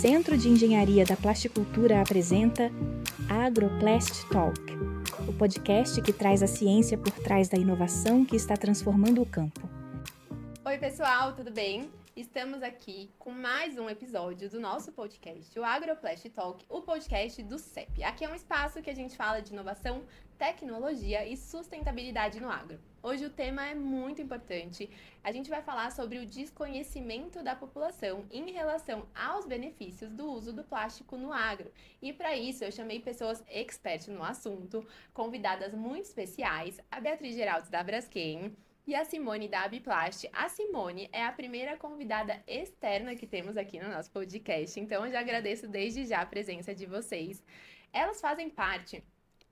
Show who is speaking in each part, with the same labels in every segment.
Speaker 1: Centro de Engenharia da Plasticultura apresenta AgroPlast Talk, o podcast que traz a ciência por trás da inovação que está transformando o campo.
Speaker 2: Oi pessoal, tudo bem? Estamos aqui com mais um episódio do nosso podcast, o AgroPlast Talk, o podcast do CEP. Aqui é um espaço que a gente fala de inovação, tecnologia e sustentabilidade no agro. Hoje o tema é muito importante. A gente vai falar sobre o desconhecimento da população em relação aos benefícios do uso do plástico no agro. E para isso eu chamei pessoas expertas no assunto, convidadas muito especiais, a Beatriz Geraldes da Braskem e a Simone da Abiplast. A Simone é a primeira convidada externa que temos aqui no nosso podcast, então eu já agradeço desde já a presença de vocês. Elas fazem parte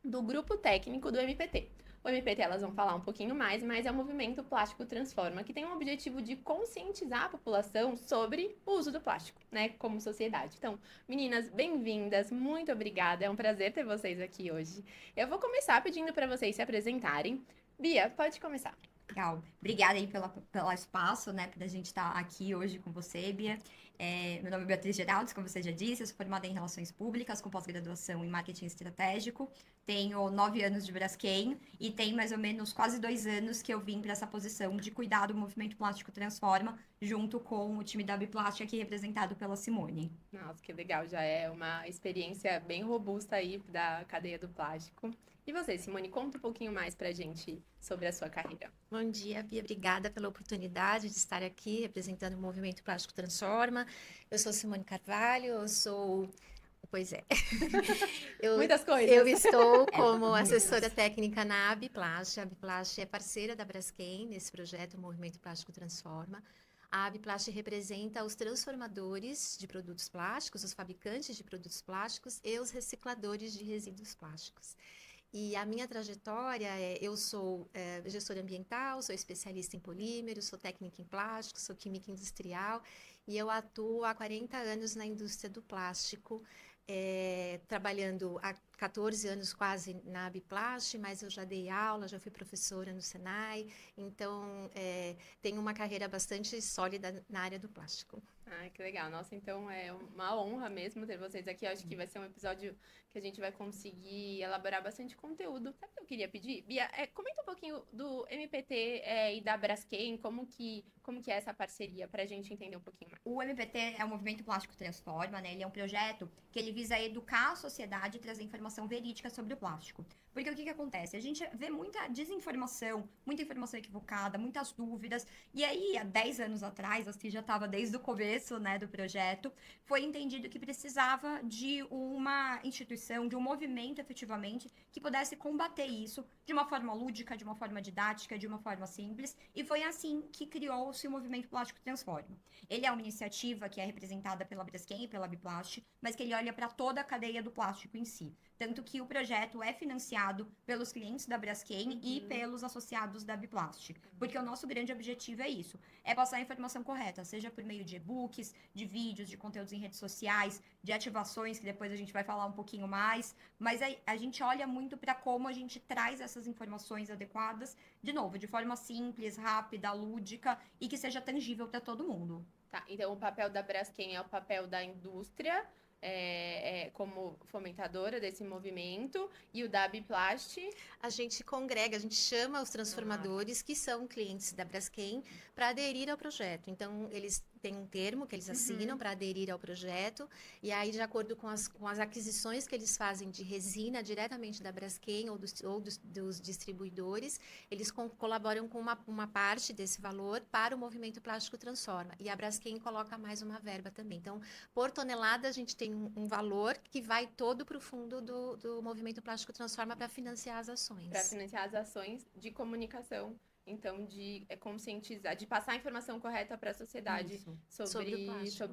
Speaker 2: do grupo técnico do MPT. O MPT elas vão falar um pouquinho mais, mas é o Movimento Plástico Transforma, que tem o objetivo de conscientizar a população sobre o uso do plástico, né, como sociedade. Então, meninas, bem-vindas, muito obrigada, é um prazer ter vocês aqui hoje. Eu vou começar pedindo para vocês se apresentarem. Bia, pode começar.
Speaker 3: Legal. Obrigada aí pelo espaço, né, pra gente estar aqui hoje com você, Bia. Meu nome é Beatriz Geraldes, como você já disse, eu sou formada em Relações Públicas, com pós-graduação em Marketing Estratégico. Tenho 9 anos de Braskem e tem mais ou menos quase 2 anos que eu vim para essa posição de cuidar do Movimento Plástico Transforma, junto com o time da Biplast, aqui representado pela Simone.
Speaker 2: Nossa, que legal, já é uma experiência bem robusta aí da cadeia do plástico. E você, Simone, conta um pouquinho mais pra gente sobre a sua carreira.
Speaker 4: Bom dia, Bia. Obrigada pela oportunidade de estar aqui representando o Movimento Plástico Transforma. Eu sou Simone Carvalho, eu sou... Pois é.
Speaker 2: Muitas coisas.
Speaker 4: Eu estou como assessora técnica na Abiplast. A Abiplast é parceira da Braskem nesse projeto Movimento Plástico Transforma. A Abiplast representa os transformadores de produtos plásticos, os fabricantes de produtos plásticos e os recicladores de resíduos plásticos. E a minha trajetória eu sou gestora ambiental, sou especialista em polímeros, sou técnica em plástico, sou química industrial e eu atuo há 40 anos na indústria do plástico, trabalhando há 14 anos quase na Abiplast, mas eu já dei aula, já fui professora no Senai, então tenho uma carreira bastante sólida na área do plástico.
Speaker 2: Ah, que legal. Nossa, então é uma honra mesmo ter vocês aqui. Acho que vai ser um episódio que a gente vai conseguir elaborar bastante conteúdo. Sabe o que eu queria pedir? Bia, comenta um pouquinho do MPT e da Braskem, como que é essa parceria, pra gente entender um pouquinho mais.
Speaker 3: O MPT é o Movimento Plástico Transforma, né? Ele é um projeto que ele visa educar a sociedade e trazer informação verídica sobre o plástico. Porque o que acontece? A gente vê muita desinformação, muita informação equivocada, muitas dúvidas. E aí, há 10 anos atrás, assim, já estava desde o começo, né, do projeto, foi entendido que precisava de uma instituição, de um movimento, efetivamente, que pudesse combater isso de uma forma lúdica, de uma forma didática, de uma forma simples. E foi assim que criou-se o Movimento Plástico Transforma. Ele é uma iniciativa que é representada pela Braskem e pela Biplast, mas que ele olha para toda a cadeia do plástico em si. Tanto que o projeto é financiado pelos clientes da Braskem e pelos associados da Biplast. Porque o nosso grande objetivo é isso, é passar a informação correta, seja por meio de e-books, de vídeos, de conteúdos em redes sociais, de ativações, que depois a gente vai falar um pouquinho mais. Mas a gente olha muito para como a gente traz essas informações adequadas, de novo, de forma simples, rápida, lúdica e que seja tangível para todo mundo.
Speaker 2: Tá, então o papel da Braskem é o papel da indústria, como fomentadora desse movimento, e o da Abiplast?
Speaker 4: A gente congrega, a gente chama os transformadores que são clientes da Braskem para aderir ao projeto. Então, eles têm um termo que eles assinam para aderir ao projeto, e aí, de acordo com as aquisições que eles fazem de resina diretamente da Braskem ou dos distribuidores, eles colaboram com uma parte desse valor para o Movimento Plástico Transforma. E a Braskem coloca mais uma verba também. Então, por tonelada, a gente tem um valor que vai todo para o fundo do Movimento Plástico Transforma para financiar as ações.
Speaker 2: Para financiar as ações de comunicação. Então, de conscientizar, de passar a informação correta para a sociedade sobre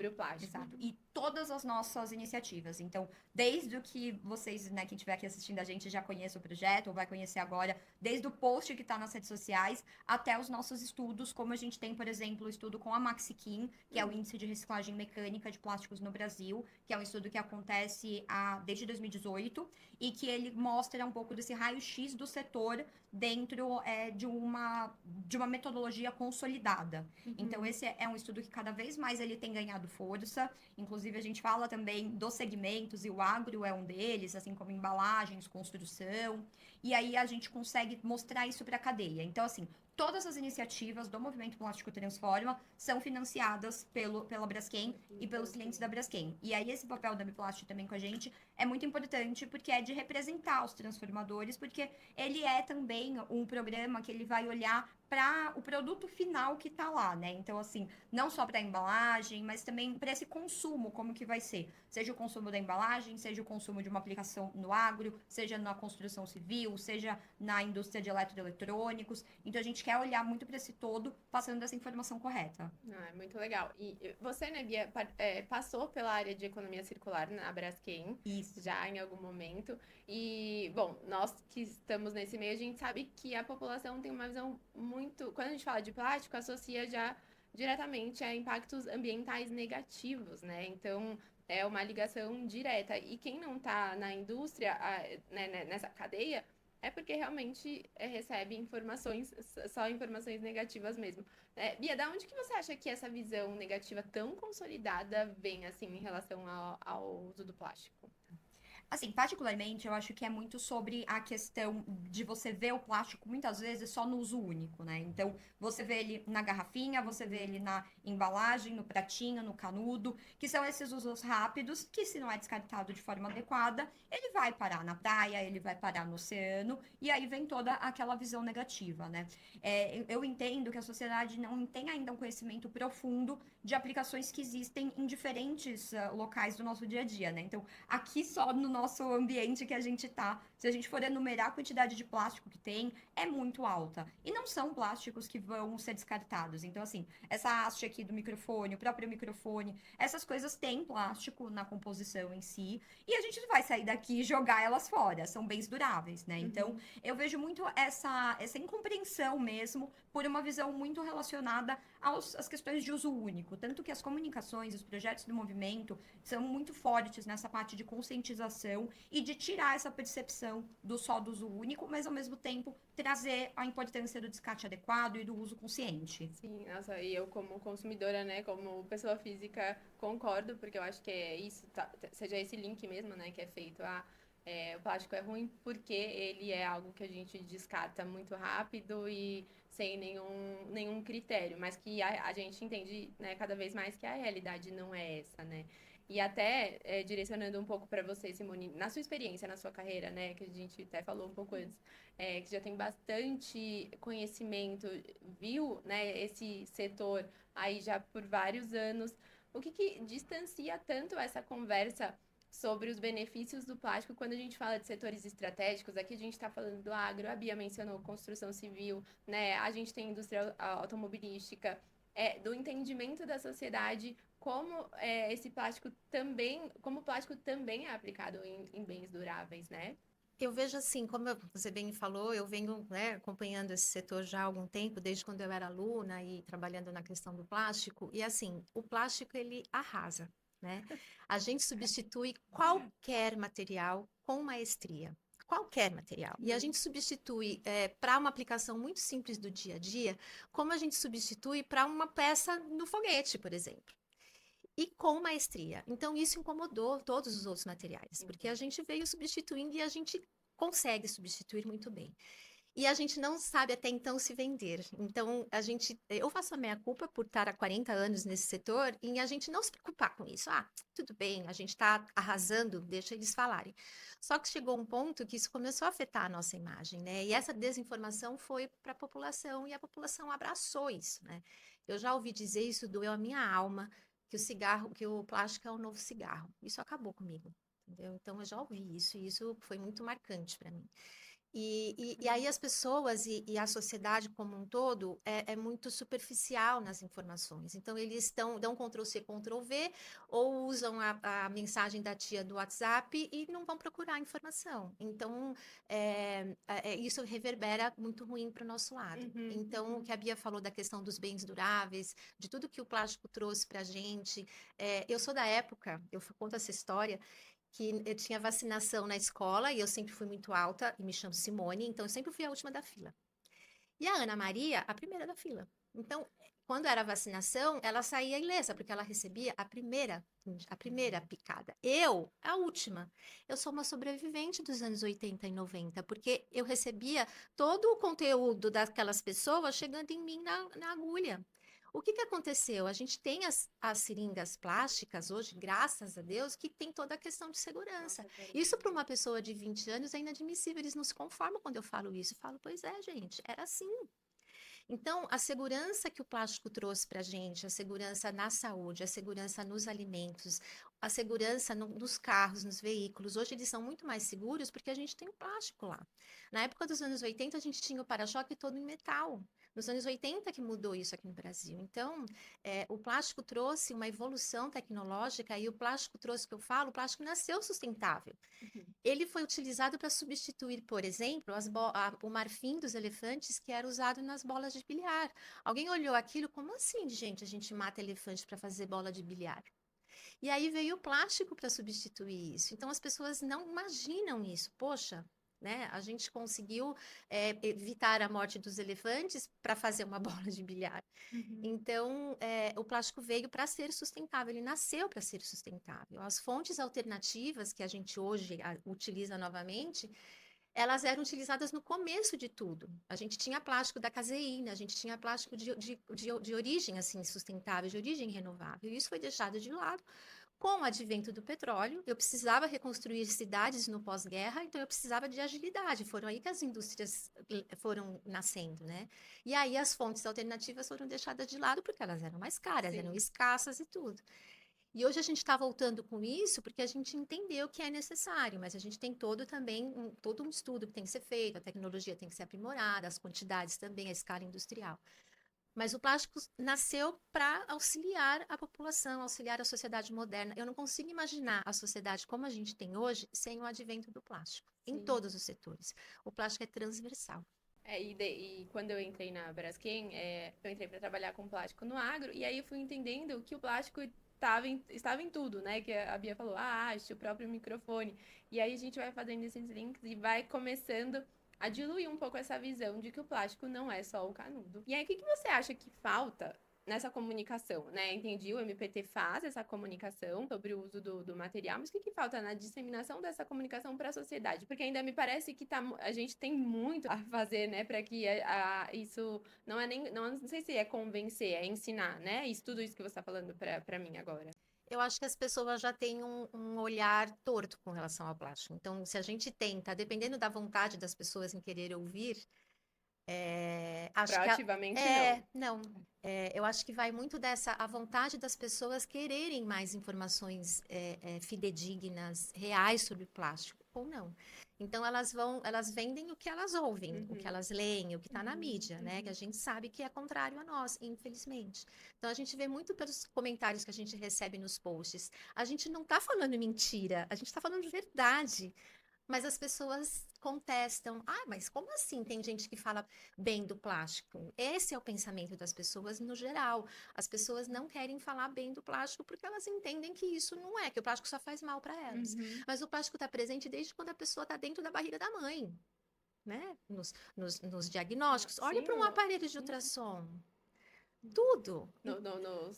Speaker 2: o plástico.
Speaker 3: Exato. E todas as nossas iniciativas. Então, desde o que vocês, né, quem estiver aqui assistindo a gente já conhece o projeto, ou vai conhecer agora, desde o post que está nas redes sociais, até os nossos estudos, como a gente tem, por exemplo, o estudo com a Maxiquim, que é o Índice de Reciclagem Mecânica de Plásticos no Brasil, que é um estudo que acontece desde 2018, e que ele mostra um pouco desse raio-x do setor dentro de uma de uma metodologia consolidada. Então, esse é um estudo que cada vez mais ele tem ganhado força. Inclusive, a gente fala também dos segmentos, e o agro é um deles, assim como embalagens, construção. E aí a gente consegue mostrar isso para a cadeia. Então, assim, todas as iniciativas do Movimento Plástico Transforma são financiadas pela Braskem e pelos clientes da Braskem. E aí esse papel da Biplast também com a gente é muito importante, porque é de representar os transformadores, porque ele é também um programa que ele vai olhar para o produto final que está lá, né? Então, assim, não só para a embalagem, mas também para esse consumo, como que vai ser. Seja o consumo da embalagem, seja o consumo de uma aplicação no agro, seja na construção civil, seja na indústria de eletroeletrônicos. Então, a gente quer olhar muito para esse todo, passando essa informação correta.
Speaker 2: É muito legal. E você, né, Bia, passou pela área de economia circular na Braskem,
Speaker 3: Isso.
Speaker 2: já em algum momento. E, bom, nós que estamos nesse meio, a gente sabe que a população tem uma visão muito... Quando a gente fala de plástico, associa já diretamente a impactos ambientais negativos, né? Então, é uma ligação direta. E quem não está na indústria, né, nessa cadeia, é porque realmente recebe informações, só informações negativas mesmo. Bia, da onde que você acha que essa visão negativa tão consolidada vem, assim, em relação ao uso do plástico?
Speaker 3: Assim, particularmente, eu acho que é muito sobre a questão de você ver o plástico muitas vezes só no uso único, né? Então, você vê ele na garrafinha, você vê ele na embalagem, no pratinho, no canudo, que são esses usos rápidos, que se não é descartado de forma adequada, ele vai parar na praia, ele vai parar no oceano, e aí vem toda aquela visão negativa, né? Eu entendo que a sociedade não tem ainda um conhecimento profundo de aplicações que existem em diferentes locais do nosso dia a dia, né? Então, aqui só no nosso ambiente que a gente tá, se a gente for enumerar a quantidade de plástico que tem, é muito alta. E não são plásticos que vão ser descartados. Então, assim, essa haste aqui do microfone, o próprio microfone, essas coisas têm plástico na composição em si, e a gente não vai sair daqui e jogar elas fora, são bens duráveis, né? Então, eu vejo muito essa incompreensão mesmo por uma visão muito relacionada às questões de uso único. Tanto que as comunicações, os projetos do movimento são muito fortes nessa parte de conscientização e de tirar essa percepção do só do uso único, mas ao mesmo tempo trazer a importância do descarte adequado e do uso consciente.
Speaker 2: Sim, nossa, e eu como consumidora, né, como pessoa física, concordo, porque eu acho que é isso, seja esse link mesmo, né, que é feito o plástico é ruim porque ele é algo que a gente descarta muito rápido e sem nenhum critério, mas que a gente entende, né, cada vez mais que a realidade não é essa, né? E até direcionando um pouco para você, Simone, na sua experiência, na sua carreira, né, que a gente até falou um pouco antes, que já tem bastante conhecimento, viu, né, esse setor aí já por vários anos, o que distancia tanto essa conversa sobre os benefícios do plástico quando a gente fala de setores estratégicos? Aqui a gente está falando do agro, a Bia mencionou construção civil, né? A gente tem indústria automobilística, do entendimento da sociedade como esse plástico também, como o plástico também é aplicado em bens duráveis, né?
Speaker 4: Eu vejo assim, como você bem falou, eu venho, né, acompanhando esse setor já há algum tempo, desde quando eu era aluna e trabalhando na questão do plástico. E assim, o plástico ele arrasa, né? A gente substitui qualquer material com maestria. Qualquer material. E a gente substitui para uma aplicação muito simples do dia a dia, como a gente substitui para uma peça no foguete, por exemplo. E com maestria. Então, isso incomodou todos os outros materiais, porque a gente veio substituindo e a gente consegue substituir muito bem. E a gente não sabe até então se vender. Então, eu faço a minha culpa por estar há 40 anos nesse setor e a gente não se preocupar com isso. Ah, tudo bem, a gente está arrasando, deixa eles falarem. Só que chegou um ponto que isso começou a afetar a nossa imagem, né? E essa desinformação foi para a população e a população abraçou isso, né? Eu já ouvi dizer, isso doeu a minha alma, que o plástico é o novo cigarro. Isso acabou comigo, entendeu? Então, eu já ouvi isso e isso foi muito marcante para mim. E aí as pessoas e a sociedade como um todo é muito superficial nas informações. Então, eles dão Ctrl+C, Ctrl+V, ou usam a mensagem da tia do WhatsApp e não vão procurar informação. Então, isso reverbera muito ruim para o nosso lado. Então, o que a Bia falou da questão dos bens duráveis, de tudo que o plástico trouxe para a gente, eu sou da época, eu conto essa história, que eu tinha vacinação na escola e eu sempre fui muito alta e me chamo Simone, então eu sempre fui a última da fila. E a Ana Maria, a primeira da fila. Então, quando era a vacinação, ela saía ilesa, porque ela recebia a primeira picada. Eu, a última. Eu sou uma sobrevivente dos anos 80 e 90, porque eu recebia todo o conteúdo daquelas pessoas chegando em mim na agulha. O que aconteceu? A gente tem as seringas plásticas hoje, graças a Deus, que tem toda a questão de segurança. Isso para uma pessoa de 20 anos é inadmissível, eles não se conformam quando eu falo isso. Eu falo, pois é, gente, era assim. Então, a segurança que o plástico trouxe para a gente, a segurança na saúde, a segurança nos alimentos, a segurança nos carros, nos veículos, hoje eles são muito mais seguros porque a gente tem o plástico lá. Na época dos anos 80, a gente tinha o para-choque todo em metal. Nos anos 80 que mudou isso aqui no Brasil. Então, o plástico trouxe uma evolução tecnológica e o plástico trouxe, que eu falo, o plástico nasceu sustentável. Ele foi utilizado para substituir, por exemplo, o marfim dos elefantes que era usado nas bolas de bilhar. Alguém olhou aquilo, como assim, gente, a gente mata elefante para fazer bola de bilhar? E aí veio o plástico para substituir isso. Então as pessoas não imaginam isso. Poxa, né? A gente conseguiu evitar a morte dos elefantes para fazer uma bola de bilhar. Então, o plástico veio para ser sustentável, ele nasceu para ser sustentável. As fontes alternativas que a gente hoje utiliza novamente, elas eram utilizadas no começo de tudo. A gente tinha plástico da caseína, a gente tinha plástico de origem assim, sustentável, de origem renovável, e isso foi deixado de lado. Com o advento do petróleo, eu precisava reconstruir cidades no pós-guerra, então eu precisava de agilidade. Foram aí que as indústrias foram nascendo, né? E aí as fontes alternativas foram deixadas de lado porque elas eram mais caras, eram escassas e tudo. E hoje a gente está voltando com isso porque a gente entendeu que é necessário, mas a gente tem todo um estudo que tem que ser feito, a tecnologia tem que ser aprimorada, as quantidades também, a escala industrial. Mas o plástico nasceu para auxiliar a população, auxiliar a sociedade moderna. Eu não consigo imaginar a sociedade como a gente tem hoje sem o advento do plástico, em todos os setores. O plástico é transversal.
Speaker 2: E quando eu entrei na Braskem, eu entrei para trabalhar com plástico no agro, e aí eu fui entendendo que o plástico estava em tudo, né? Que a Bia falou, haste, o próprio microfone. E aí a gente vai fazendo esses links e vai começando a diluir um pouco essa visão de que o plástico não é só o canudo. E aí, o que você acha que falta nessa comunicação, né? Entendi, o MPT faz essa comunicação sobre o uso do material, mas o que falta na disseminação dessa comunicação para a sociedade? Porque ainda me parece que a gente tem muito a fazer, né, para que isso não sei se é convencer, é ensinar, né? Tudo isso que você está falando para mim agora.
Speaker 4: Eu acho que as pessoas já têm um olhar torto com relação ao plástico. Então, se a gente tenta, dependendo da vontade das pessoas em querer ouvir, acho
Speaker 2: Proativamente,
Speaker 4: não. Eu acho que vai muito a vontade das pessoas quererem mais informações fidedignas, reais sobre o plástico, ou não. Então, elas vendem o que elas ouvem, o que elas leem, o que está na mídia, né? Que a gente sabe que é contrário a nós, infelizmente. Então, a gente vê muito pelos comentários que a gente recebe nos posts. A gente não está falando mentira, a gente está falando verdade. Mas as pessoas contestam. Mas como assim tem gente que fala bem do plástico? Esse é o pensamento das pessoas no geral. As pessoas não querem falar bem do plástico porque elas entendem que isso não é, que o plástico só faz mal para elas. Mas o plástico está presente desde quando a pessoa está dentro da barriga da mãe, né? Nos diagnósticos. Olha para um aparelho de ultrassom. Tudo.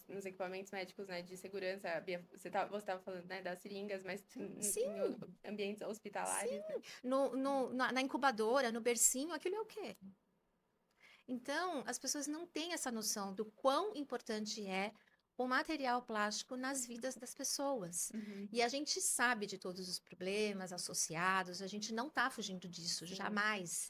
Speaker 2: Nos equipamentos médicos, né, de segurança, Bia, você estava falando, né, das seringas, mas em ambientes hospitalares.
Speaker 4: Sim, né? Na incubadora, no bercinho, aquilo é o quê? Então, as pessoas não têm essa noção do quão importante é o material plástico nas vidas das pessoas. E a gente sabe de todos os problemas associados, a gente não está fugindo disso, jamais.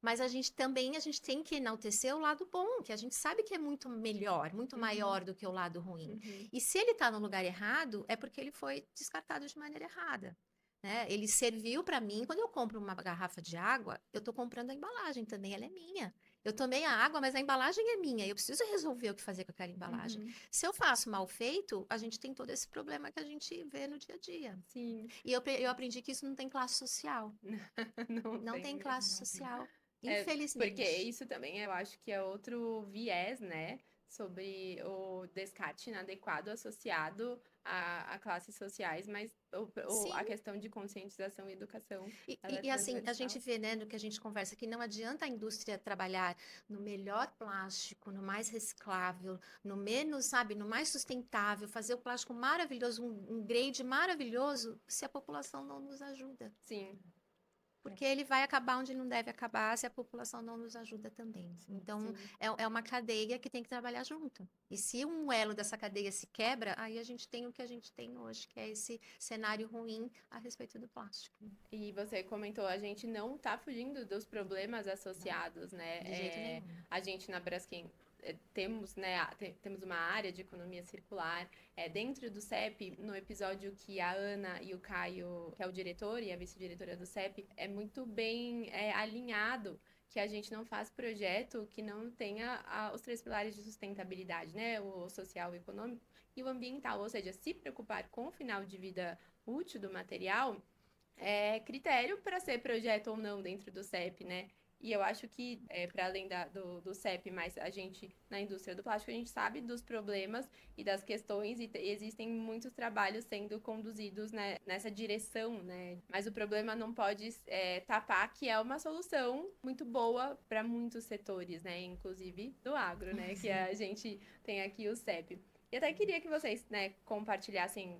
Speaker 4: Mas a gente tem que enaltecer o lado bom, que a gente sabe que é muito melhor, muito maior do que o lado ruim. E se ele está no lugar errado, é porque ele foi descartado de maneira errada. Né? Ele serviu para mim, quando eu compro uma garrafa de água, eu estou comprando a embalagem também, ela é minha. Eu tomei a água, mas a embalagem é minha, eu preciso resolver o que fazer com aquela embalagem. Se eu faço mal feito, a gente tem todo esse problema que a gente vê no dia a dia.
Speaker 2: Sim.
Speaker 4: E eu aprendi que isso não tem classe social. Não tem classe social. Infelizmente.
Speaker 2: Porque isso também eu acho que é outro viés, né, sobre o descarte inadequado associado a classes sociais, mas a
Speaker 4: Sim.
Speaker 2: questão de conscientização e educação, ela é
Speaker 4: E assim, a
Speaker 2: transversal.
Speaker 4: gente vê, né, no que a gente conversa, que não adianta a indústria trabalhar no melhor plástico, no mais reciclável, no menos, sabe, no mais sustentável, fazer o plástico maravilhoso, um grade maravilhoso, se a população não nos ajuda.
Speaker 2: Sim,
Speaker 4: Porque ele vai acabar onde não deve acabar se a população não nos ajuda também. Então,
Speaker 2: sim.
Speaker 4: é uma cadeia que tem que trabalhar junto. E se um elo dessa cadeia se quebra, aí a gente tem o que a gente tem hoje, que é esse cenário ruim a respeito do plástico.
Speaker 2: E você comentou, a gente não está fugindo dos problemas associados, né?
Speaker 4: De jeito nenhum.
Speaker 2: A gente na Braskem temos, né, temos uma área de economia circular. Dentro do CEP, no episódio que a Ana e o Caio, que é o diretor e a vice-diretora do CEP, é muito bem alinhado que a gente não faz projeto que não tenha os 3 pilares de sustentabilidade, né? O social, o econômico e o ambiental. Ou seja, se preocupar com o final de vida útil do material é critério para ser projeto ou não dentro do CEP, né? E eu acho que, para além do CEP, mas a gente, na indústria do plástico, a gente sabe dos problemas e das questões, e existem muitos trabalhos sendo conduzidos, né, nessa direção, né? Mas o problema não pode tapar que é uma solução muito boa para muitos setores, né? Inclusive do agro, né? Que a gente tem aqui o CEP. E até queria que vocês, né, compartilhassem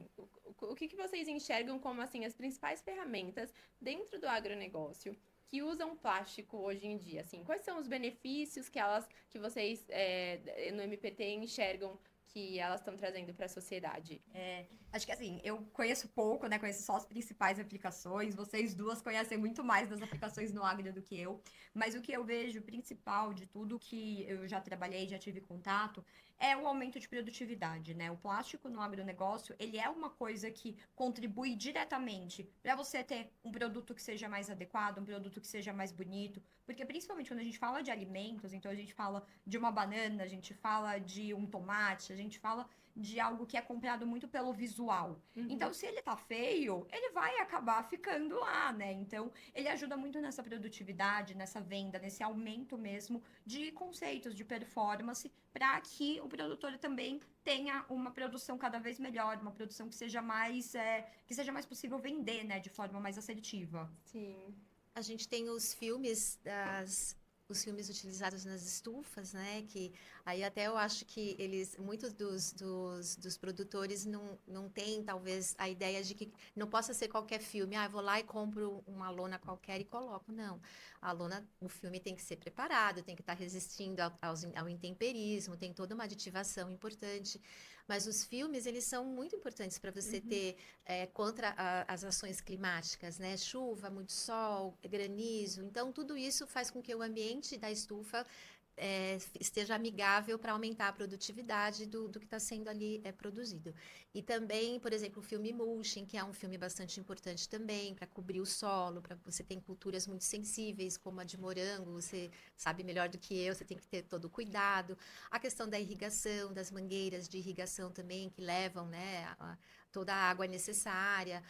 Speaker 2: o que vocês enxergam como, assim, as principais ferramentas dentro do agronegócio que usam plástico hoje em dia, assim, quais são os benefícios que vocês no MPT enxergam que elas estão trazendo para a sociedade?
Speaker 3: Acho que assim, eu conheço pouco, né? Conheço só as principais aplicações. Vocês duas conhecem muito mais das aplicações no agro do que eu. Mas o que eu vejo principal de tudo que eu já trabalhei, já tive contato, é o aumento de produtividade, né? O plástico no agronegócio, ele é uma coisa que contribui diretamente para você ter um produto que seja mais adequado, um produto que seja mais bonito. Porque principalmente quando a gente fala de alimentos, então a gente fala de uma banana, a gente fala de um tomate, a gente fala de algo que é comprado muito pelo visual. Então, se ele tá feio, ele vai acabar ficando lá, né? Então, ele ajuda muito nessa produtividade, nessa venda, nesse aumento mesmo de conceitos, de performance, para que o produtor também tenha uma produção cada vez melhor, uma produção que seja mais possível vender, né, de forma mais assertiva.
Speaker 2: Sim.
Speaker 4: A gente tem os filmes utilizados nas estufas, né? Que aí até eu acho que muitos dos produtores não têm, talvez, a ideia de que não possa ser qualquer filme. Ah, eu vou lá e compro uma lona qualquer e coloco. Não. A lona, o filme tem que ser preparado, tem que estar resistindo ao intemperismo, tem toda uma aditivação importante. Mas os filmes, eles são muito importantes para você ter contra as ações climáticas, né? Chuva, muito sol, granizo. Então, tudo isso faz com que o ambiente da estufa esteja amigável para aumentar a produtividade do que está sendo ali produzido. E também, por exemplo, o filme mulching, que é um filme bastante importante também para cobrir o solo, para você ter culturas muito sensíveis, como a de morango, você sabe melhor do que eu, você tem que ter todo o cuidado. A questão da irrigação, das mangueiras de irrigação também, que levam, né, toda a água necessária,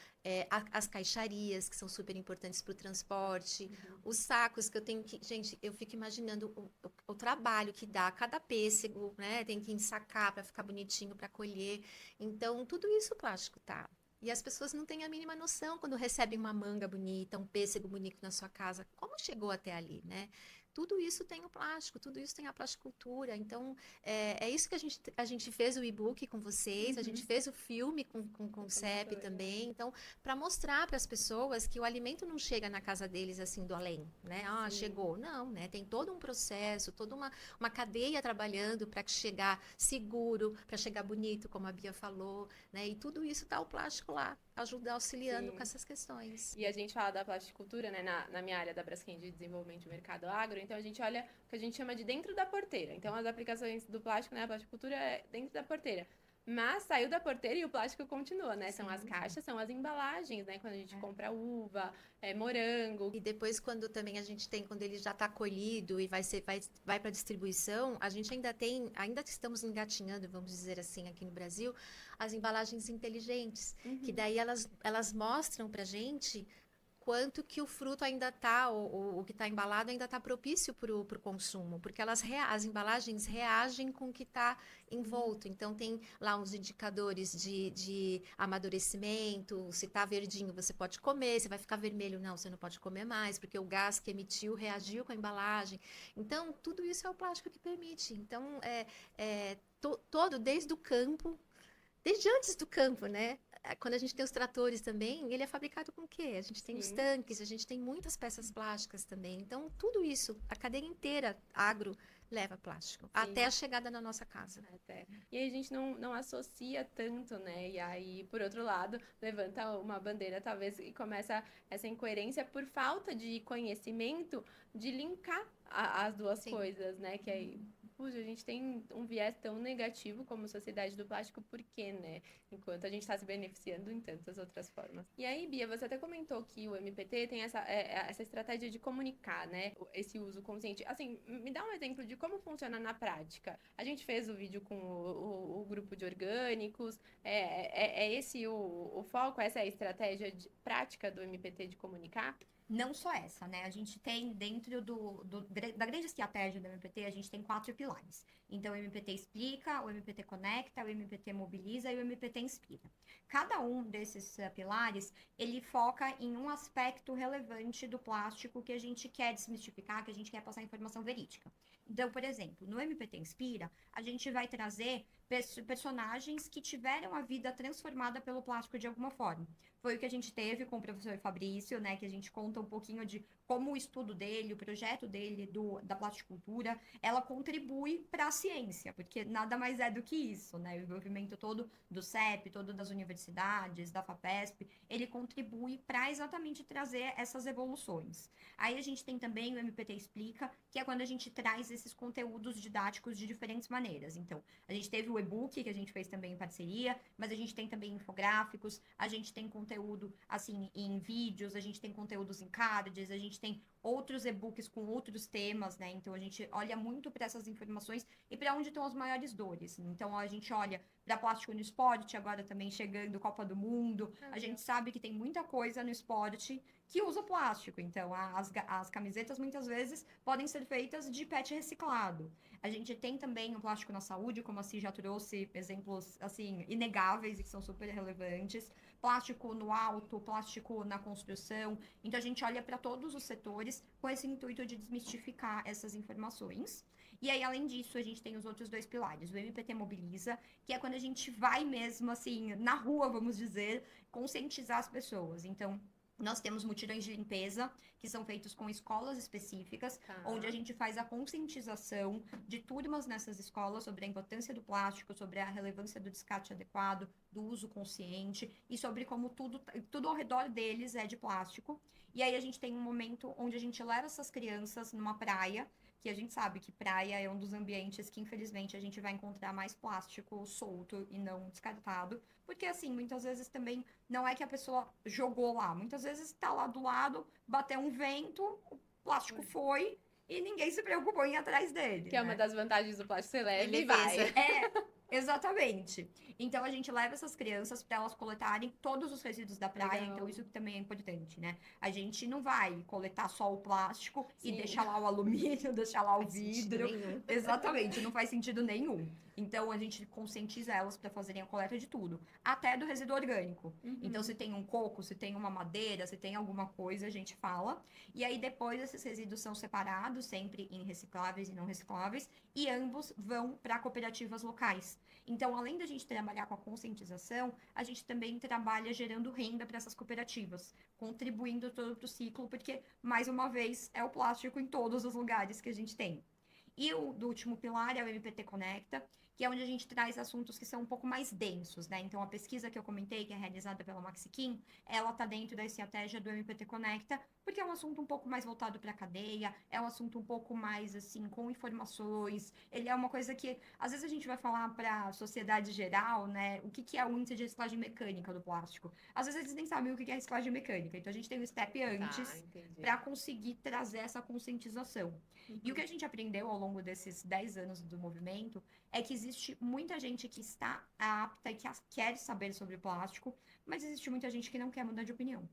Speaker 4: as caixarias, que são super importantes para o transporte, os sacos que eu tenho que... Gente, eu fico imaginando o trabalho que dá cada pêssego, né? Tem que ensacar para ficar bonitinho, para colher. Então, tudo isso o plástico tá. E as pessoas não têm a mínima noção quando recebem uma manga bonita, um pêssego bonito na sua casa. Como chegou até ali, né? Tudo isso tem o plástico, tudo isso tem a plasticultura. Então, é isso que a gente fez o e-book com vocês, a gente fez o filme com o CEP também. Então, para mostrar para as pessoas que o alimento não chega na casa deles assim do além, né? Ah,
Speaker 2: Sim.
Speaker 4: chegou. Não, né? Tem todo um processo, toda uma cadeia trabalhando para chegar seguro, para chegar bonito, como a Bia falou, né? E tudo isso tá o plástico lá, auxiliando
Speaker 2: Sim.
Speaker 4: com essas questões.
Speaker 2: E a gente fala da plasticultura, né, na minha área da Braskem de desenvolvimento de mercado agro, então a gente olha o que a gente chama de dentro da porteira. Então as aplicações do plástico, né, a plasticultura é dentro da porteira. Mas saiu da porteira e o plástico continua, né? São as caixas, são as embalagens, né? Quando a gente compra uva, morango.
Speaker 4: E depois, quando ele já está colhido e vai para distribuição, a gente ainda estamos engatinhando, vamos dizer assim, aqui no Brasil, as embalagens inteligentes, que daí elas mostram para a gente quanto que o fruto ainda está, o que está embalado ainda está propício para o consumo, porque as embalagens reagem com o que está envolto. Então, tem lá uns indicadores de amadurecimento, se está verdinho você pode comer, se vai ficar vermelho, não, você não pode comer mais, porque o gás que emitiu reagiu com a embalagem. Então, tudo isso é o plástico que permite. Então, todo, desde o campo, desde antes do campo, né? Quando a gente tem os tratores também, ele é fabricado com o quê? A gente tem os tanques, a gente tem muitas peças plásticas também. Então, tudo isso, a cadeia inteira agro leva plástico, até a chegada na nossa casa.
Speaker 2: Até. E aí a gente não associa tanto, né? E aí, por outro lado, levanta uma bandeira, talvez, e começa essa incoerência por falta de conhecimento de linkar as duas coisas, né? Que aí, puxa, a gente tem um viés tão negativo como sociedade do plástico, por quê, né? Enquanto a gente está se beneficiando em tantas outras formas. E aí, Bia, você até comentou que o MPT tem essa estratégia de comunicar, né? Esse uso consciente. Assim, me dá um exemplo de como funciona na prática. A gente fez o vídeo com o grupo de orgânicos. É esse o foco? Essa é a estratégia prática do MPT de comunicar?
Speaker 3: Não só essa, né? A gente tem dentro da grande estratégia do MPT, a gente tem 4 pilares. Então, o MPT explica, o MPT conecta, o MPT mobiliza e o MPT inspira. Cada um desses pilares, ele foca em um aspecto relevante do plástico que a gente quer desmistificar, que a gente quer passar informação verídica. Então, por exemplo, no MPT Inspira, a gente vai trazer personagens que tiveram a vida transformada pelo plástico de alguma forma. Foi o que a gente teve com o professor Fabrício, né? Que a gente conta um pouquinho de como o estudo dele, o projeto dele da plasticultura, ela contribui para a ciência, porque nada mais é do que isso, né? O envolvimento todo do CEP, todo das universidades, da FAPESP, ele contribui para exatamente trazer essas evoluções. Aí a gente tem também o MPT Explica, que é quando a gente traz esses conteúdos didáticos de diferentes maneiras. Então, a gente teve o e-book, que a gente fez também em parceria, mas a gente tem também infográficos, a gente tem conteúdo, assim, em vídeos, a gente tem conteúdos em cards, a gente tem outros e-books com outros temas, né? Então, a gente olha muito para essas informações e para onde estão as maiores dores. Então, a gente olha para plástico no esporte, agora também chegando Copa do Mundo. A gente sabe que tem muita coisa no esporte que usa plástico. Então, as camisetas, muitas vezes, podem ser feitas de PET reciclado. A gente tem também o plástico na saúde, como a Ci já trouxe exemplos, assim, inegáveis e que são super relevantes. Plástico no alto, plástico na construção. Então, a gente olha para todos os setores com esse intuito de desmistificar essas informações. E aí, além disso, a gente tem os outros 2 pilares. O MPT Mobiliza, que é quando a gente vai mesmo, assim, na rua, vamos dizer, conscientizar as pessoas. Então, nós temos mutirões de limpeza, que são feitos com escolas específicas, onde a gente faz a conscientização de turmas nessas escolas sobre a importância do plástico, sobre a relevância do descarte adequado, do uso consciente e sobre como tudo ao redor deles é de plástico. E aí a gente tem um momento onde a gente leva essas crianças numa praia, que a gente sabe que praia é um dos ambientes que, infelizmente, a gente vai encontrar mais plástico solto e não descartado. Porque, assim, muitas vezes também não é que a pessoa jogou lá. Muitas vezes está lá do lado, bateu um vento, o plástico foi e ninguém se preocupou em ir atrás dele.
Speaker 2: Que é uma das vantagens do plástico, você leva e
Speaker 4: Leveza.
Speaker 2: vai.
Speaker 3: Exatamente. Então, a gente leva essas crianças para elas coletarem todos os resíduos da praia.
Speaker 2: Legal.
Speaker 3: Então, isso também é importante, né? A gente não vai coletar só o plástico
Speaker 2: Sim.
Speaker 3: e deixar lá o alumínio, deixar lá o
Speaker 4: Faz sentido
Speaker 3: vidro.
Speaker 4: nenhum.
Speaker 3: Exatamente, não faz sentido nenhum. Então, a gente conscientiza elas para fazerem a coleta de tudo, até do resíduo orgânico. Então, se tem um coco, se tem uma madeira, se tem alguma coisa, a gente fala. E aí, depois, esses resíduos são separados, sempre em recicláveis e não recicláveis, e ambos vão para cooperativas locais. Então, além da gente trabalhar com a conscientização, a gente também trabalha gerando renda para essas cooperativas, contribuindo todo para o ciclo, porque, mais uma vez, é o plástico em todos os lugares que a gente tem. E o do último pilar é o MPT Conecta, que é onde a gente traz assuntos que são um pouco mais densos, né? Então, a pesquisa que eu comentei, que é realizada pela Maxiquim, ela está dentro da estratégia do MPT Conecta, porque é um assunto um pouco mais voltado para a cadeia, é um assunto um pouco mais, assim, com informações. Ele é uma coisa que, às vezes, a gente vai falar para a sociedade geral, né? O que é o índice de reciclagem mecânica do plástico. Às vezes, eles nem sabem o que é reciclagem mecânica. Então, a gente tem um step antes para conseguir trazer essa conscientização. E o que a gente aprendeu ao longo desses 10 anos do movimento é que existe muita gente que está apta e que quer saber sobre plástico, mas existe muita gente que não quer mudar de opinião.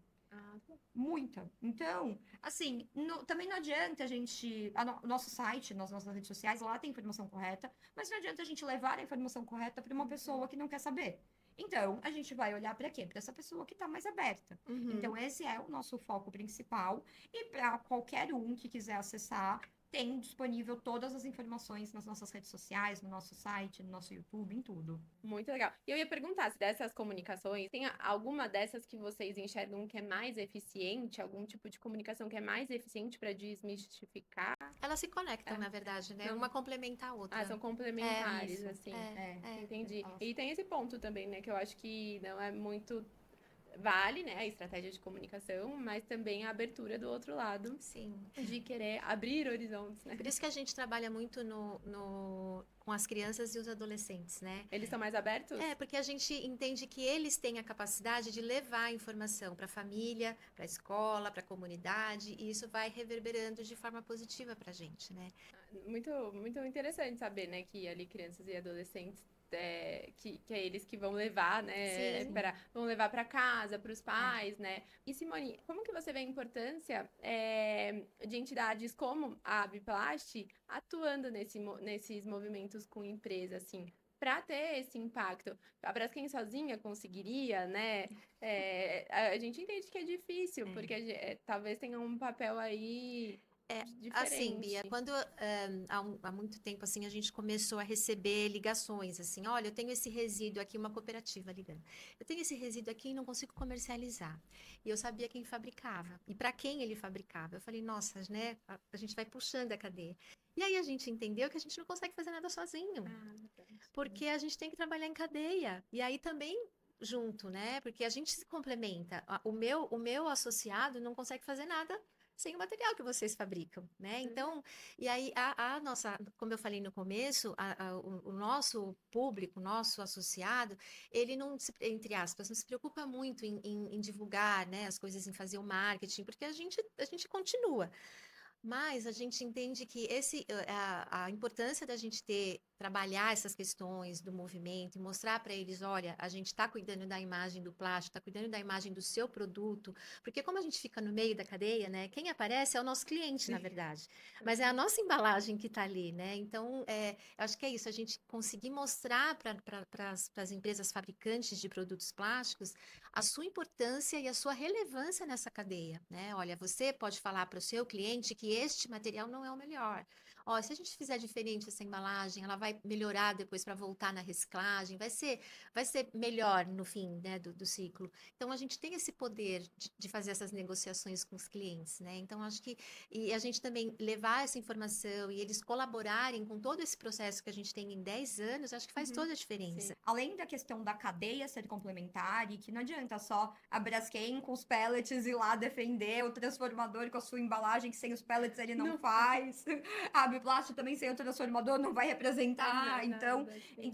Speaker 3: Muita. Então, assim, também não adianta a gente. O nosso site, nas nossas redes sociais, lá tem informação correta, mas não adianta a gente levar a informação correta para uma pessoa que não quer saber. Então, a gente vai olhar para quê? Para essa pessoa que está mais aberta. Então, esse é o nosso foco principal. E para qualquer um que quiser acessar, tem disponível todas as informações nas nossas redes sociais, no nosso site, no nosso YouTube, em tudo.
Speaker 2: Muito legal. E eu ia perguntar se dessas comunicações, tem alguma dessas que vocês enxergam que é mais eficiente? Algum tipo de comunicação que é mais eficiente para desmistificar?
Speaker 4: Elas se conectam, na verdade, né?
Speaker 2: Não.
Speaker 4: Uma complementa a outra.
Speaker 2: São complementares,
Speaker 3: isso.
Speaker 2: assim.
Speaker 3: Entendi.
Speaker 2: E tem esse ponto também, né? Que eu acho que não é muito... Vale, né, a estratégia de comunicação, mas também a abertura do outro lado.
Speaker 4: Sim.
Speaker 2: De querer abrir horizontes, né?
Speaker 4: Por isso que a gente trabalha muito com as crianças e os adolescentes, né?
Speaker 2: Eles são mais abertos?
Speaker 4: Porque a gente entende que eles têm a capacidade de levar a informação para a família, para a escola, para a comunidade, e isso vai reverberando de forma positiva para a gente, né?
Speaker 2: Muito, muito interessante saber, né, que ali crianças e adolescentes que é eles que vão levar, né, vão levar para casa, para os pais, né? E Simone, como que você vê a importância de entidades como a Abiplast atuando nesses movimentos com empresa, assim, para ter esse impacto? A Braskem sozinha conseguiria, né? A gente entende que é difícil, porque talvez tenha um papel aí diferente.
Speaker 4: Assim, Bia, quando há muito tempo assim a gente começou a receber ligações assim, olha, eu tenho esse resíduo aqui, uma cooperativa ligando, eu tenho esse resíduo aqui e não consigo comercializar, e eu sabia quem fabricava e para quem ele fabricava. Eu falei, nossa, né, a gente vai puxando a cadeia, e aí a gente entendeu que a gente não consegue fazer nada sozinho, porque a gente tem que trabalhar em cadeia, e aí também junto, né, porque a gente se complementa. O meu associado não consegue fazer nada sem o material que vocês fabricam, né? Então, e aí a nossa, como eu falei no começo, o nosso público, o nosso associado, ele não, entre aspas, não se preocupa muito em divulgar, né, as coisas, em fazer o marketing, porque a gente continua. Mas a gente entende que a importância da gente trabalhar essas questões do movimento e mostrar para eles, olha, a gente está cuidando da imagem do plástico, está cuidando da imagem do seu produto, porque como a gente fica no meio da cadeia, né, quem aparece é o nosso cliente, na verdade, mas é a nossa embalagem que está ali, né? Então, eu acho que é isso, a gente conseguir mostrar para as empresas fabricantes de produtos plásticos a sua importância e a sua relevância nessa cadeia, né? Olha, você pode falar para o seu cliente que este material não é o melhor. Ó, se a gente fizer diferente essa embalagem, ela vai melhorar depois para voltar na reciclagem, vai ser melhor no fim, né, do ciclo. Então, a gente tem esse poder de fazer essas negociações com os clientes, né? Então, acho que e a gente também levar essa informação e eles colaborarem com todo esse processo que a gente tem em 10 anos, acho que faz toda a diferença.
Speaker 3: Sim. Além da questão da cadeia ser complementar e que não adianta só a Braskem com os pellets ir lá defender o transformador com a sua embalagem, que sem os pellets ele não faz. A Abiplast também sem o transformador não vai representar. Então,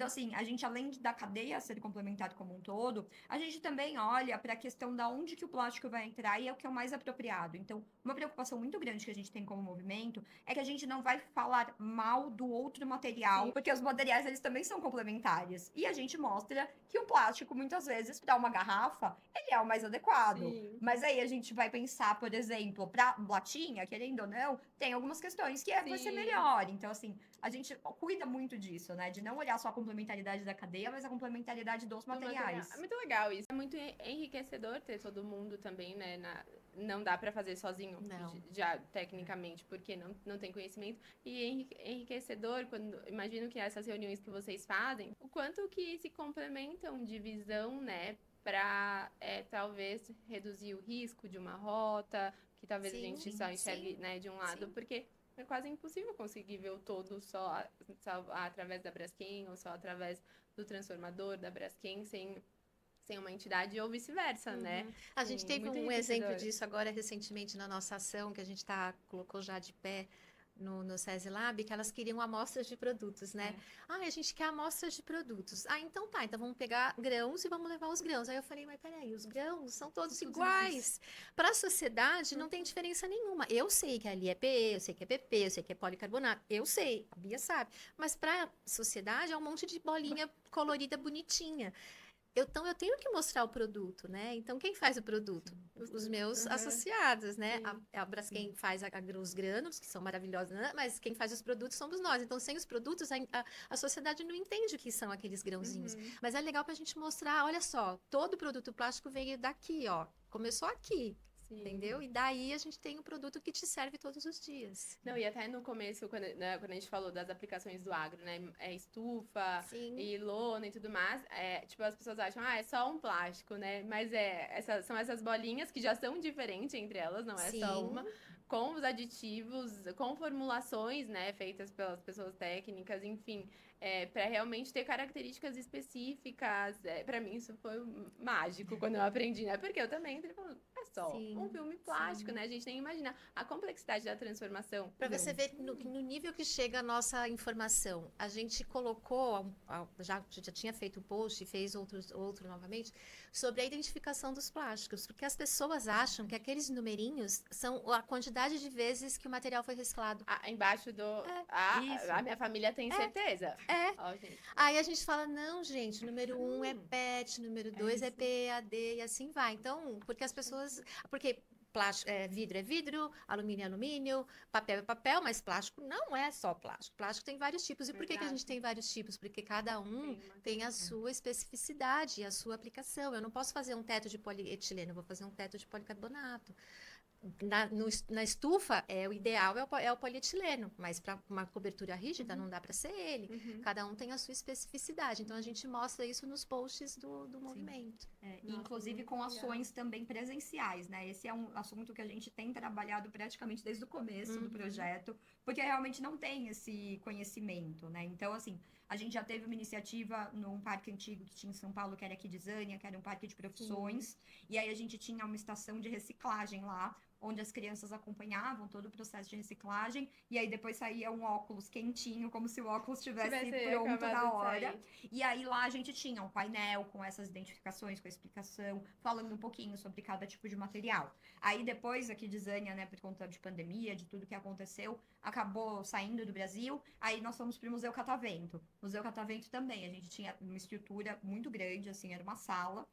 Speaker 3: assim, a gente, além da cadeia ser complementar como um todo, a gente também olha para a questão da onde que o plástico vai entrar e é o que é o mais apropriado. Então, uma preocupação muito grande que a gente tem como movimento é que a gente não vai falar mal do outro material, porque os materiais, eles também são complementares. E a gente mostra que o plástico, muitas vezes, para uma garrafa, ele é o mais adequado.
Speaker 2: Sim.
Speaker 3: Mas aí a gente vai pensar, por exemplo, para latinha, querendo ou não, tem algumas questões que vai ser melhor. Então, assim, a gente cuida muito disso, né? De não olhar só a complementaridade da cadeia, mas a complementaridade dos materiais.
Speaker 2: É muito legal isso. É muito enriquecedor ter todo mundo também, né? Não dá para fazer sozinho, já tecnicamente, porque não tem conhecimento. E enriquecedor, imagino que essas reuniões que vocês fazem, o quanto que se complementam de visão, né? Para talvez reduzir o risco de uma rota, que talvez a gente só enxergue, né, de um lado, porque é quase impossível conseguir ver o todo só através da Braskem ou só através do transformador da Braskem sem uma entidade ou vice-versa, né?
Speaker 4: A gente teve um exemplo disso agora recentemente na nossa ação, que a gente colocou já de pé no SESI Lab que elas queriam amostras de produtos, né? A gente quer amostras de produtos. Então tá, então vamos pegar grãos e vamos levar os grãos. Aí eu falei, mas peraí, os grãos são todos iguais. Para a sociedade não tem diferença nenhuma. Eu sei que ali é PE, eu sei que é PP, eu sei que é policarbonato, eu sei, a Bia sabe. Mas para a sociedade é um monte de bolinha colorida bonitinha. Então, eu tenho que mostrar o produto, né? Então, quem faz o produto? Os meus associados, né? A Braskem faz os grânulos, que são maravilhosos, né? Mas quem faz os produtos somos nós. Então, sem os produtos, a sociedade não entende o que são aqueles grãozinhos. Mas é legal para a gente mostrar, olha só, todo produto plástico veio daqui, ó. Começou aqui. Sim. Entendeu? E daí a gente tem um produto que te serve todos os dias.
Speaker 2: Não, e até no começo, quando a gente falou das aplicações do agro, né? Estufa e lona e tudo mais. Tipo, as pessoas acham, é só um plástico, né? Mas são essas bolinhas que já são diferentes entre elas, não é só uma. Com os aditivos, com formulações, né, feitas pelas pessoas técnicas, enfim, para realmente ter características específicas. Para mim isso foi mágico quando eu aprendi, né? Porque eu também entrei falando, é só um filme plástico, né? A gente nem imagina a complexidade da transformação.
Speaker 4: Para você ver no nível que chega a nossa informação. A gente colocou, já tinha feito um post e fez outro novamente, sobre a identificação dos plásticos, porque as pessoas acham que aqueles numerinhos são a quantidade de vezes que o material foi reciclado.
Speaker 2: Embaixo do... a minha família tem certeza.
Speaker 4: Aí a gente fala, não, gente, número 1 é PET, número 2 é PEAD e assim vai. Então, porque as pessoas... Porque plástico, vidro é vidro, alumínio é alumínio, papel é papel, mas plástico não é só plástico. Plástico tem vários tipos. E por que a gente tem vários tipos? Porque cada um tem a sua especificidade, a sua aplicação. Eu não posso fazer um teto de polietileno, eu vou fazer um teto de policarbonato. Na estufa, o ideal é o polietileno, mas para uma cobertura rígida não dá para ser ele. Cada um tem a sua especificidade. Então, a gente mostra isso nos posts do movimento.
Speaker 3: Inclusive com ações também presenciais, né? Esse é um assunto que a gente tem trabalhado praticamente desde o começo do projeto, porque realmente não tem esse conhecimento, né? Então, assim, a gente já teve uma iniciativa num parque antigo que tinha em São Paulo, que era aqui de Zânia, que era um parque de profissões, e aí a gente tinha uma estação de reciclagem lá, onde as crianças acompanhavam todo o processo de reciclagem, e aí depois saía um óculos quentinho, como se o óculos estivesse pronto na hora. E aí lá a gente tinha um painel com essas identificações, com a explicação, falando um pouquinho sobre cada tipo de material. Aí depois, aqui de Zânia, né, por conta de pandemia, de tudo que aconteceu, acabou saindo do Brasil, aí nós fomos para o Museu Catavento. Museu Catavento também, a gente tinha uma estrutura muito grande, assim, era uma sala,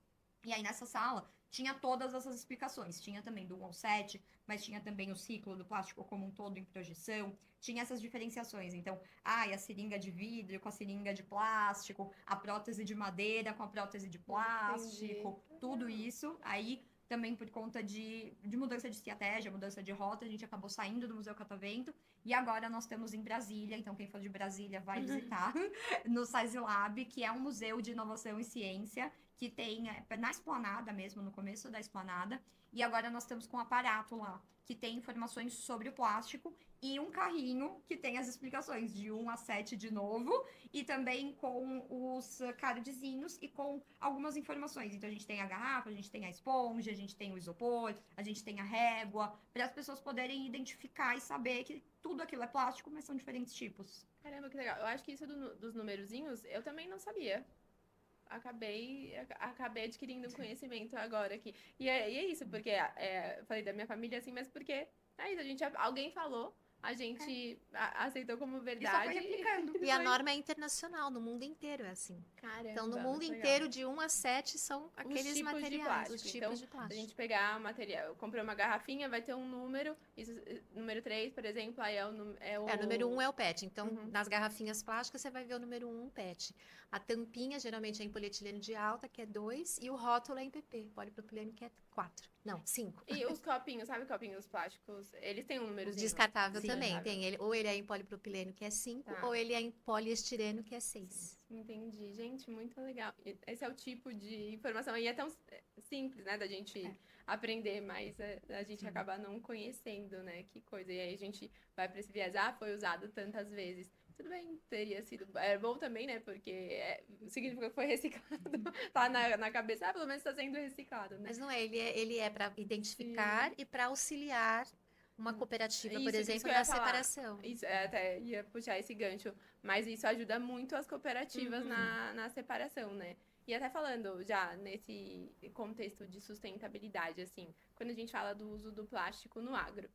Speaker 3: e aí nessa sala tinha todas essas explicações. Tinha também do 1 ao 7, mas tinha também o ciclo do plástico como um todo em projeção. Tinha essas diferenciações. Então, a seringa de vidro com a seringa de plástico, a prótese de madeira com a prótese de plástico, tudo isso. Aí, também por conta de mudança de estratégia, mudança de rota, a gente acabou saindo do Museu Catavento. E agora nós estamos em Brasília, então quem for de Brasília vai visitar, no SESI Lab, que é um museu de inovação e ciência, que tem na Esplanada mesmo, no começo da Esplanada. E agora nós estamos com um aparato lá, que tem informações sobre o plástico, e um carrinho que tem as explicações de 1 a 7 de novo, e também com os cardzinhos e com algumas informações. Então, a gente tem a garrafa, a gente tem a esponja, a gente tem o isopor, a gente tem a régua, para as pessoas poderem identificar e saber que tudo aquilo é plástico, mas são diferentes tipos.
Speaker 2: Caramba, que legal. Eu acho que isso dos numerozinhos, eu também não sabia. Acabei adquirindo conhecimento agora aqui. E é isso, porque eu falei da minha família assim, mas porque alguém falou, a gente aceitou como verdade.
Speaker 4: E a norma é internacional, no mundo inteiro é assim.
Speaker 2: Caramba,
Speaker 4: então, no mundo inteiro, de 1 a 7 são aqueles materiais, os tipos de plástico.
Speaker 2: A gente pegar o material, eu comprei uma garrafinha, vai ter um número, número 3, por exemplo, aí o
Speaker 4: número 1 é o PET. Então, nas garrafinhas plásticas, você vai ver o número 1, PET. A tampinha, geralmente, é em polietileno de alta, que é 2, e o rótulo é em PP, polipropileno, que é 4. Não, 5.
Speaker 2: E os copinhos, sabe copinhos plásticos? Eles têm um númerozinho.
Speaker 4: Descartável também, tem ele. Ou ele é em polipropileno, que é 5, ou ele é em poliestireno, que é 6.
Speaker 2: Entendi. Gente, muito legal. Esse é o tipo de informação. E é tão simples, né, da gente aprender, mas a gente acaba não conhecendo, né, que coisa. E aí a gente vai para esse viés, foi usado tantas vezes. Tudo bem, teria sido bom também, né? Porque significa que foi reciclado. Tá na cabeça, pelo menos está sendo reciclado, né?
Speaker 4: Mas não é, ele é para identificar e para auxiliar uma cooperativa,
Speaker 2: Isso,
Speaker 4: por
Speaker 2: isso
Speaker 4: exemplo,
Speaker 2: que eu ia
Speaker 4: na
Speaker 2: falar.
Speaker 4: separação.
Speaker 2: Isso, até ia puxar esse gancho, mas isso ajuda muito as cooperativas na separação, né? E até falando já nesse contexto de sustentabilidade, assim, quando a gente fala do uso do plástico no agro,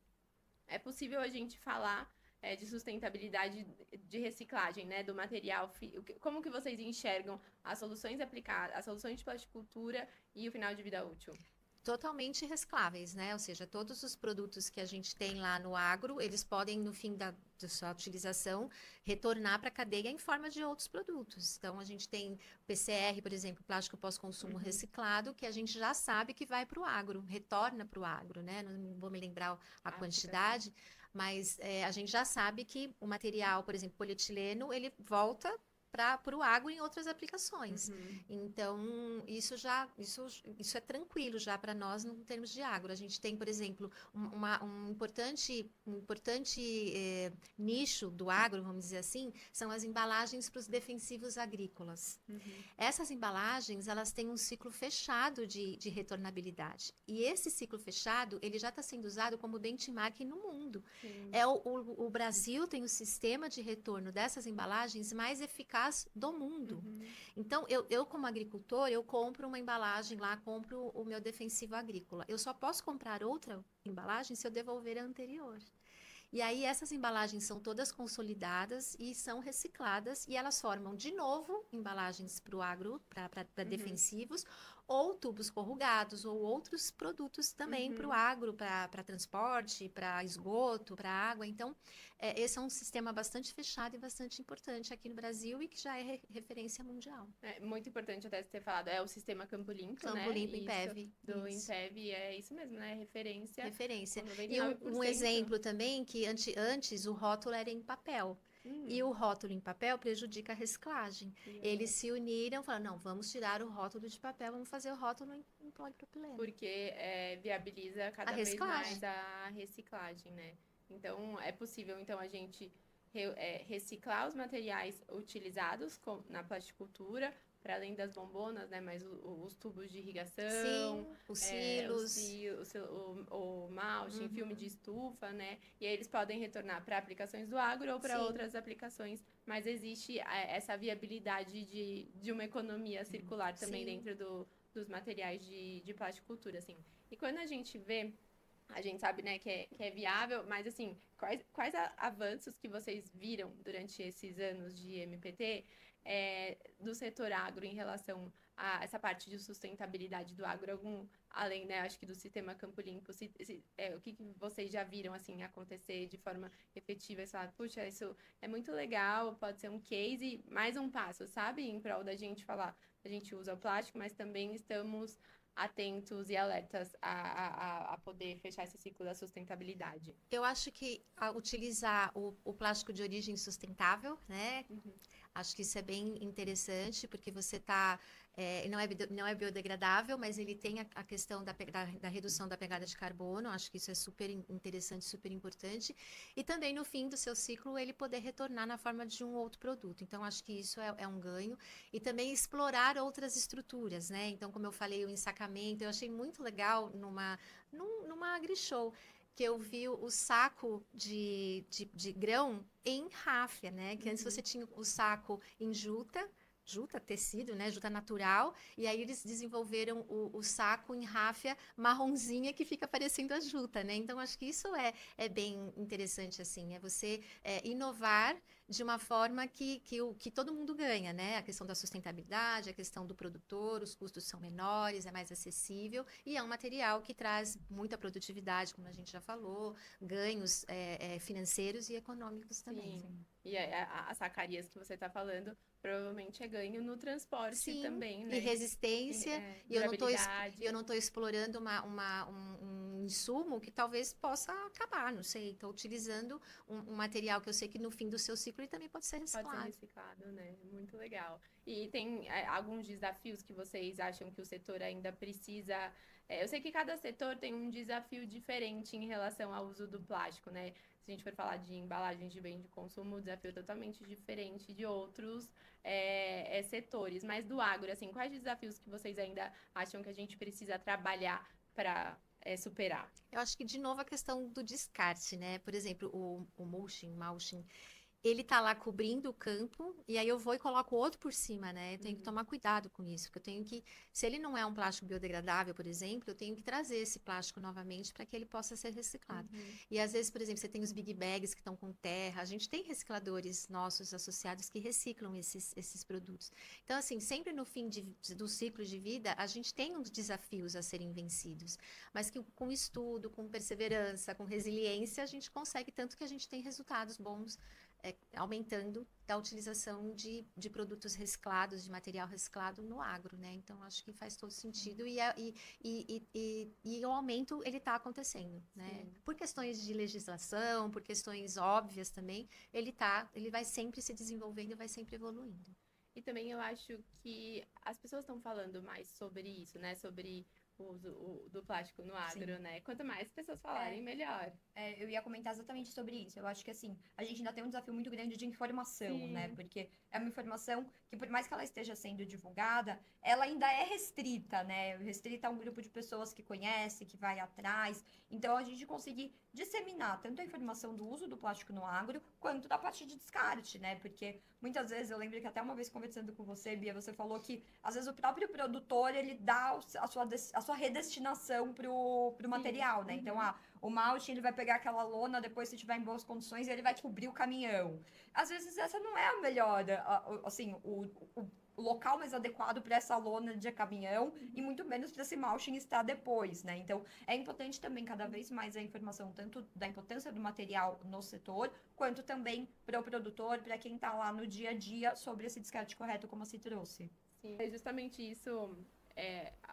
Speaker 2: é possível a gente falar de sustentabilidade de reciclagem, né, do material. Como que vocês enxergam as soluções aplicadas, as soluções de plasticultura e o final de vida útil?
Speaker 4: Totalmente recicláveis, né? Ou seja, todos os produtos que a gente tem lá no agro, eles podem, no fim da sua utilização, retornar para a cadeia em forma de outros produtos. Então, a gente tem PCR, por exemplo, plástico pós-consumo reciclado, que a gente já sabe que vai para o agro, retorna para o agro, né? Não vou me lembrar a quantidade, mas a gente já sabe que o material, por exemplo, polietileno, ele volta para o agro em outras aplicações. Então, isso é tranquilo já para nós em termos de agro. A gente tem, por exemplo, um importante nicho do agro, vamos dizer assim, são as embalagens para os defensivos agrícolas. Essas embalagens, elas têm um ciclo fechado de retornabilidade. E esse ciclo fechado, ele já está sendo usado como benchmark no mundo. O Brasil tem o sistema de retorno dessas embalagens mais eficaz do mundo. Então, eu como agricultor, eu compro uma embalagem lá, compro o meu defensivo agrícola. Eu só posso comprar outra embalagem se eu devolver a anterior. E aí essas embalagens são todas consolidadas e são recicladas e elas formam de novo embalagens para o agro, para defensivos, ou tubos corrugados, ou outros produtos também para o agro, para transporte, para esgoto, para água. Então, esse é um sistema bastante fechado e bastante importante aqui no Brasil e que já é referência mundial.
Speaker 2: É muito importante até você ter falado, é o sistema Campo Limpo, né?
Speaker 4: Campo Limpo,
Speaker 2: Isso,
Speaker 4: Impev.
Speaker 2: do
Speaker 4: Isso.
Speaker 2: Impev, é isso mesmo, né? Referência.
Speaker 4: Referência.
Speaker 2: Com
Speaker 4: E
Speaker 2: 99%.
Speaker 4: um exemplo também que antes o rótulo era em papel. E o rótulo em papel prejudica a reciclagem. Eles se uniram e falaram, não, vamos tirar o rótulo de papel, vamos fazer o rótulo em polipropileno.
Speaker 2: Porque viabiliza cada vez mais a reciclagem, né? Então, é possível, então, a gente reciclar os materiais utilizados na plasticultura, para além das bombonas, né? Mas os tubos de irrigação,
Speaker 4: sim, os silos,
Speaker 2: o malte, filme de estufa, né? E aí eles podem retornar para aplicações do agro ou para outras aplicações, mas existe essa viabilidade de uma economia circular também dentro dos materiais de plasticultura, assim. E quando a gente vê, a gente sabe, né, que é viável, mas assim, quais avanços que vocês viram durante esses anos de MPT do setor agro em relação a essa parte de sustentabilidade do agro, além, né, acho que do sistema Campo Limpo, o que vocês já viram, assim, acontecer de forma efetiva? Você fala, puxa, isso é muito legal, pode ser um case, mais um passo, sabe? Em prol da gente falar, a gente usa o plástico, mas também estamos atentos e alertas a poder fechar esse ciclo da sustentabilidade.
Speaker 4: Eu acho que utilizar o plástico de origem sustentável, né? Acho que isso é bem interessante, porque você está... não é biodegradável, mas ele tem a questão da redução da pegada de carbono. Acho que isso é super interessante, super importante. E também, no fim do seu ciclo, ele poder retornar na forma de um outro produto. Então, acho que isso é um ganho. E também explorar outras estruturas, né? Então, como eu falei, o ensacamento, eu achei muito legal numa AgriShow, que eu vi o saco de grão em ráfia, né? Que antes você tinha o saco em juta, tecido, né? Juta natural. E aí eles desenvolveram o saco em ráfia marronzinha que fica parecendo a juta, né? Então, acho que isso é bem interessante, assim. É você inovar de uma forma que todo mundo ganha, né? A questão da sustentabilidade, a questão do produtor, os custos são menores, é mais acessível e é um material que traz muita produtividade, como a gente já falou, ganhos financeiros e econômicos também.
Speaker 2: Sim. E as sacarias que você está falando provavelmente é ganho no transporte também, né?
Speaker 4: E resistência, e eu não estou explorando um insumo que talvez possa acabar, não sei. Estou utilizando um material que eu sei que no fim do seu ciclo ele também pode ser reciclado.
Speaker 2: Pode ser reciclado, né? Muito legal. E tem alguns desafios que vocês acham que o setor ainda precisa... eu sei que cada setor tem um desafio diferente em relação ao uso do plástico, né? Se a gente for falar de embalagens de bem de consumo, o desafio é totalmente diferente de outros setores. Mas do agro, assim, quais desafios que vocês ainda acham que a gente precisa trabalhar para superar?
Speaker 4: Eu acho que, de novo, a questão do descarte, né? Por exemplo, o mulching, ele tá lá cobrindo o campo, e aí eu vou e coloco outro por cima, né? Eu tenho que tomar cuidado com isso, porque eu tenho que, se ele não é um plástico biodegradável, por exemplo, eu tenho que trazer esse plástico novamente para que ele possa ser reciclado. E às vezes, por exemplo, você tem os big bags que estão com terra, a gente tem recicladores nossos associados que reciclam esses produtos. Então, assim, sempre no fim do ciclo de vida, a gente tem uns desafios a serem vencidos, mas que com estudo, com perseverança, com resiliência, a gente consegue, tanto que a gente tem resultados bons, aumentando a utilização de produtos reciclados, de material reciclado no agro, né? Então, acho que faz todo sentido e o aumento, ele está acontecendo, né? Por questões de legislação, por questões óbvias também, ele vai sempre se desenvolvendo e vai sempre evoluindo.
Speaker 2: E também eu acho que as pessoas estão falando mais sobre isso, né? Sobre o uso do plástico no agro, né? Quanto mais pessoas falarem, melhor.
Speaker 3: Eu ia comentar exatamente sobre isso. Eu acho que, assim, a gente ainda tem um desafio muito grande de informação, né? Porque é uma informação que, por mais que ela esteja sendo divulgada, ela ainda é restrita, né? Restrita a um grupo de pessoas que conhece, que vai atrás. Então, a gente conseguir disseminar tanto a informação do uso do plástico no agro, quanto da parte de descarte, né? Porque muitas vezes, eu lembro que até uma vez conversando com você, Bia, você falou que, às vezes, o próprio produtor, ele dá a sua redestinação pro material, né? Então, o mulching, ele vai pegar aquela lona, depois, se tiver em boas condições, ele vai cobrir o caminhão. Às vezes, essa não é a melhor, assim, o local mais adequado para essa lona de caminhão e muito menos para esse mulching estar depois, né? Então, é importante também cada vez mais a informação tanto da importância do material no setor, quanto também para o produtor, para quem está lá no dia a dia, sobre esse descarte correto, como você trouxe.
Speaker 2: Sim, é justamente isso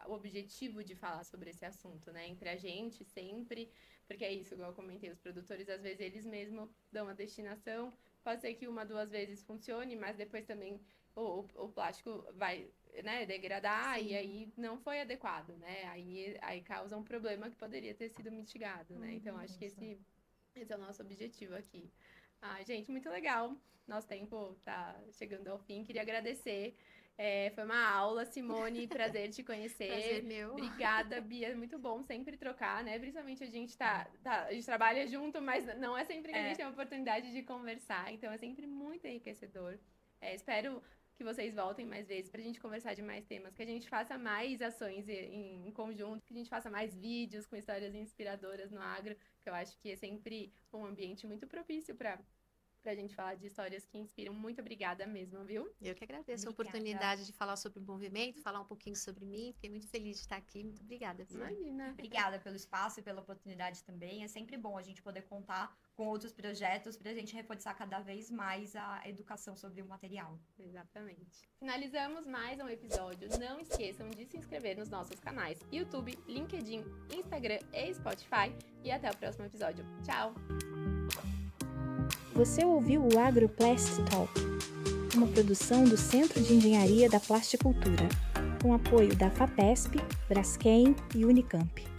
Speaker 2: o objetivo de falar sobre esse assunto, né? Entre a gente, sempre, porque é isso, igual eu comentei, os produtores, às vezes, eles mesmos dão a destinação, pode ser que 1, 2 vezes funcione, mas depois também o plástico vai, né, degradar e aí não foi adequado, né? Aí causa um problema que poderia ter sido mitigado, né? Então, acho que esse é o nosso objetivo aqui. Gente, muito legal. Nosso tempo tá chegando ao fim. Queria agradecer. Foi uma aula, Simone, prazer te conhecer.
Speaker 4: Prazer meu.
Speaker 2: Obrigada, Bia, muito bom sempre trocar, né? Principalmente a gente a gente trabalha junto, mas não é sempre que a gente tem a oportunidade de conversar, então é sempre muito enriquecedor. Espero que vocês voltem mais vezes pra gente conversar de mais temas, que a gente faça mais ações em conjunto, que a gente faça mais vídeos com histórias inspiradoras no agro, que eu acho que é sempre um ambiente muito propício pra gente falar de histórias que inspiram. Muito obrigada mesmo, viu?
Speaker 4: Eu que agradeço a oportunidade de falar sobre o movimento, falar um pouquinho sobre mim. Fiquei muito feliz de estar aqui. Muito obrigada.
Speaker 2: Imagina.
Speaker 3: Obrigada pelo espaço e pela oportunidade também. É sempre bom a gente poder contar com outros projetos para a gente reforçar cada vez mais a educação sobre o material.
Speaker 2: Exatamente. Finalizamos mais um episódio. Não esqueçam de se inscrever nos nossos canais YouTube, LinkedIn, Instagram e Spotify. E até o próximo episódio. Tchau!
Speaker 1: Você ouviu o AgroPlast Talk, uma produção do Centro de Engenharia da Plasticultura, com apoio da FAPESP, Braskem e Unicamp.